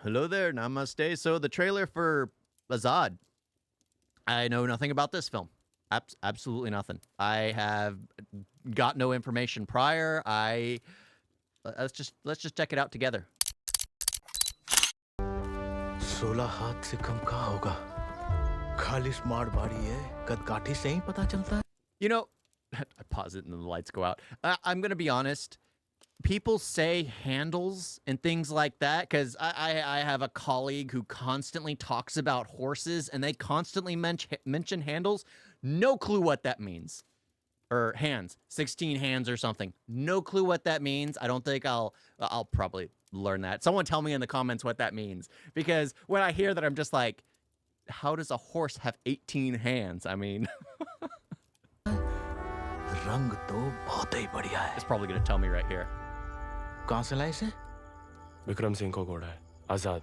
Hello there, namaste. So the trailer for Azaad. I know nothing about this film. Absolutely nothing. I have got no information prior. Let's just check it out together. 16 हाथ से कम कहाँ होगा? खाली smart बाड़ी है, कदकाठी से ही पता चलता है. You know, I pause it and then the lights go out. I'm gonna be honest. People say handles and things like that because I have a colleague who constantly talks about horses and they constantly mention handles. No clue what that means. Or hands, 16 hands or something. No clue what that means. I don't think I'll probably learn that. Someone tell me in the comments what that means, because when I hear that, I'm just like, how does a horse have 18 hands? I mean, रंग तो बहुत ही बढ़िया है. it's probably gonna tell me right here. कहाँ से लाए इसे? विक्रम सिंह को घोड़ा है, आजाद.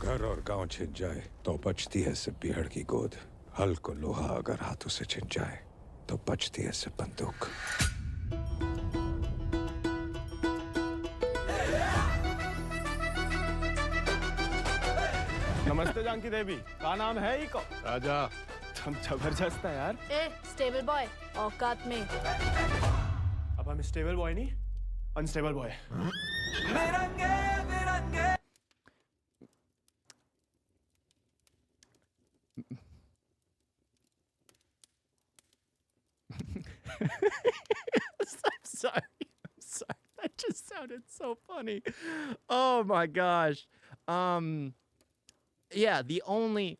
घर और गांव छिन जाए तो बचती है सिर्फ बिहड़ की गोद. हल को लोहा अगर हाथों से छिन जाए तो बचती है सिर्फ बंदूक. नमस्ते जानकी देवी, का नाम है इको? राजा. तुम जबरदस्त है यार. ए, स्टेबल बॉय, औकात में. अब हम स्टेबल बॉय नहीं, unstable boy. I'm sorry. That just sounded so funny. Oh my gosh. Yeah, the only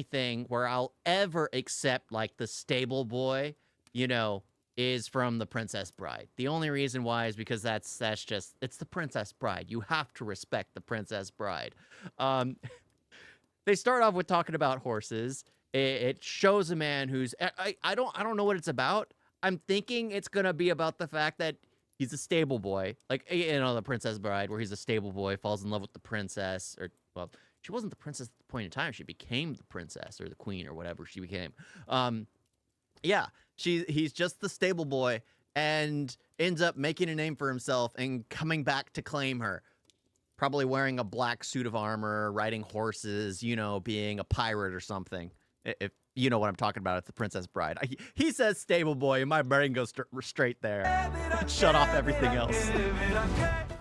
thing where I'll ever accept like the stable boy, you know, is from The Princess Bride. The only reason why is because that's just, it's The Princess Bride. You have to respect The Princess Bride. They start off with talking about horses. It shows a man who's, I don't know what it's about. I'm thinking it's gonna be about the fact that he's a stable boy, like, you know, The Princess Bride, where he's a stable boy, falls in love with the princess, or, well, she wasn't the princess at the point in time. She became the princess or the queen or whatever she became. Yeah, he's just the stable boy and ends up making a name for himself and coming back to claim her. Probably wearing a black suit of armor, riding horses, you know, being a pirate or something. If you know what I'm talking about, it's The Princess Bride. He says stable boy, and my brain goes straight there. Shut off everything else.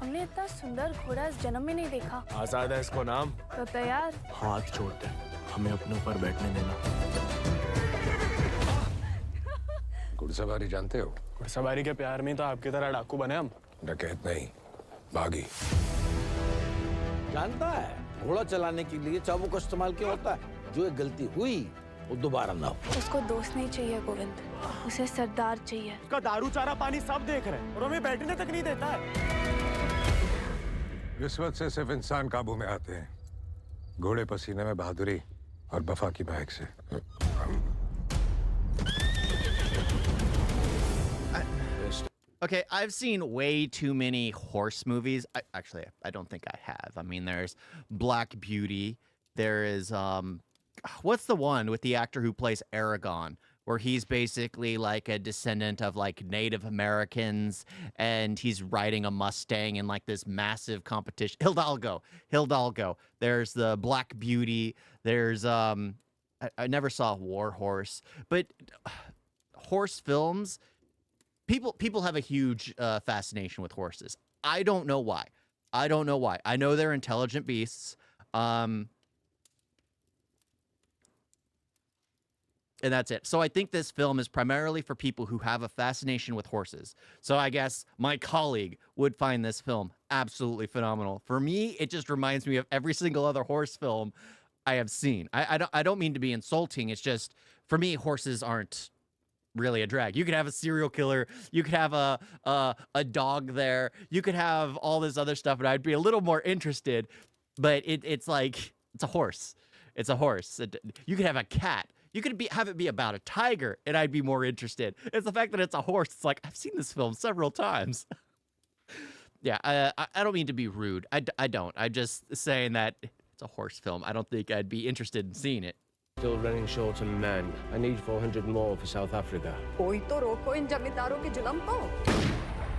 हमने इतना सुंदर घोड़ा इस जन्म में नहीं देखा. आजाद है इसको नाम. तो तैयार? हाथ छोड़ दे, हमें अपने ऊपर बैठने देना. घुड़सवारी जानते हो? घुड़सवारी के प्यार में तो आपकी तरह डाकू बने हम. डकैत नहीं, बागी. जानता है, घोड़ा चलाने के लिए चाबुक का इस्तेमाल क्यों होता है? जो एक गलती हुई वो दोबारा ना हो. उसको दोस्त नहीं चाहिए गोविंद, उसे सरदार चाहिए. उसका दारू चारा पानी सब देख रहे हैं और हमें बैठने तक नहीं देता है. रिश्वत से सिर्फ इंसान काबू में आते हैं. घोड़े पसीने में बहादुरी और वफा की महक से. Okay, I've seen way too many horse movies. Actually, I don't think I have. I mean, there's Black Beauty. There is, what's the one with the actor who plays Aragon, where he's basically like a descendant of like Native Americans, and he's riding a Mustang in like this massive competition. Hidalgo. There's the Black Beauty. There's, I never saw War Horse, but horse films, people have a huge fascination with horses. I don't know why. I know they're intelligent beasts. And that's it. So I think this film is primarily for people who have a fascination with horses. So I guess my colleague would find this film absolutely phenomenal. For me, it just reminds me of every single other horse film I have seen. I don't mean to be insulting. It's just, for me, horses aren't really a drag. You could have a serial killer. You could have a dog there. You could have all this other stuff, and I'd be a little more interested. But it's like, it's a horse. It's a horse. You could have a cat. You could have it be about a tiger, and I'd be more interested. It's the fact that it's a horse. It's like, I've seen this film several times. Yeah, I don't mean to be rude. I don't. I'm just saying that it's a horse film. I don't think I'd be interested in seeing it. Still running short on men. I need 400 more for South Africa. कोई तो रोको इन जमींदारों के जुल्म को.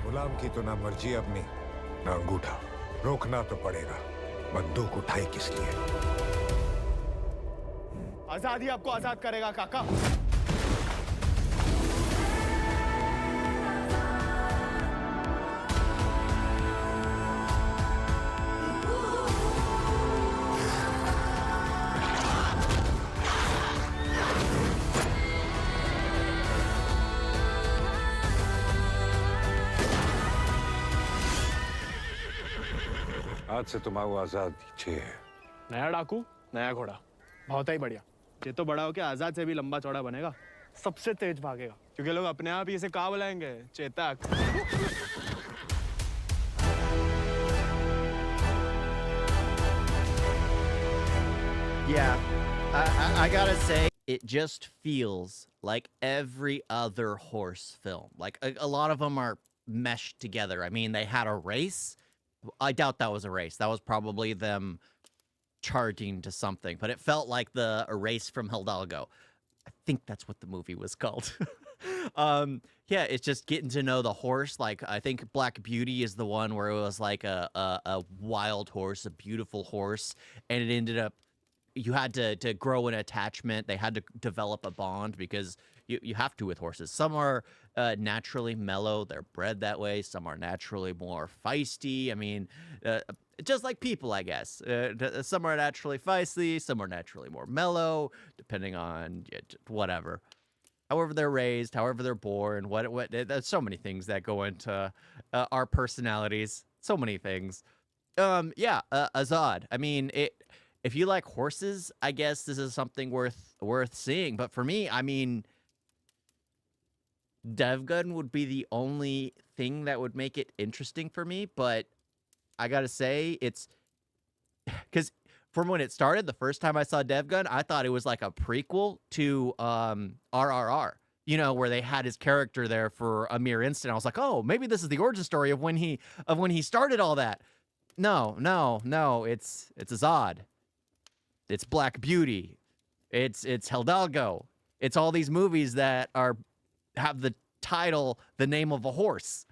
गुलाम की तो ना मर्जी अपनी ना अंगूठा रोकना तो पड़ेगा बंदूक उठाई किस लिए आजाद ही आपको आजाद करेगा काका आज से तुम आओ आजाद छे है नया डाकू नया घोड़ा बहुत ही बढ़िया ये तो बड़ा होके आजाद से भी लंबा चौड़ा बनेगा सबसे तेज भागेगा क्योंकि लोग अपने आप ही इसे क्या बुलाएंगे Chetak Yeah, I gotta say, it just feels like every other horse film. Like a lot of them are meshed together. I mean, they had a race. I doubt that was a race. That was probably them charging to something, but it felt like a race from Hidalgo. I think that's what the movie was called. Yeah, it's just getting to know the horse. Like I think Black Beauty is the one where it was like a wild horse, a beautiful horse, and it ended up you had to grow an attachment. They had to develop a bond because you have to with horses. Some are naturally mellow. They're bred that way. Some are naturally more feisty. I mean, just like people, I guess. Some are naturally feisty. Some are naturally more mellow, depending on whatever. However they're raised, however they're born, there's so many things that go into our personalities. So many things. Yeah, Azaad. I mean, if you like horses, I guess this is something worth seeing. But for me, I mean, Devgun would be the only thing that would make it interesting for me. But I gotta say, it's because from when it started, the first time I saw Devgun, I thought it was like a prequel to RRR. You know, where they had his character there for a mere instant. I was like, oh, maybe this is the origin story of when he started all that. No, it's Azaad. It's Black Beauty. It's Hidalgo. It's all these movies that have the title, the name of a horse.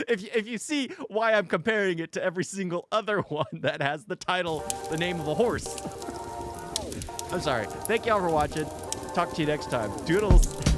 If you see why I'm comparing it to every single other one that has the title, the name of a horse. I'm sorry. Thank y'all for watching. Talk to you next time. Doodles.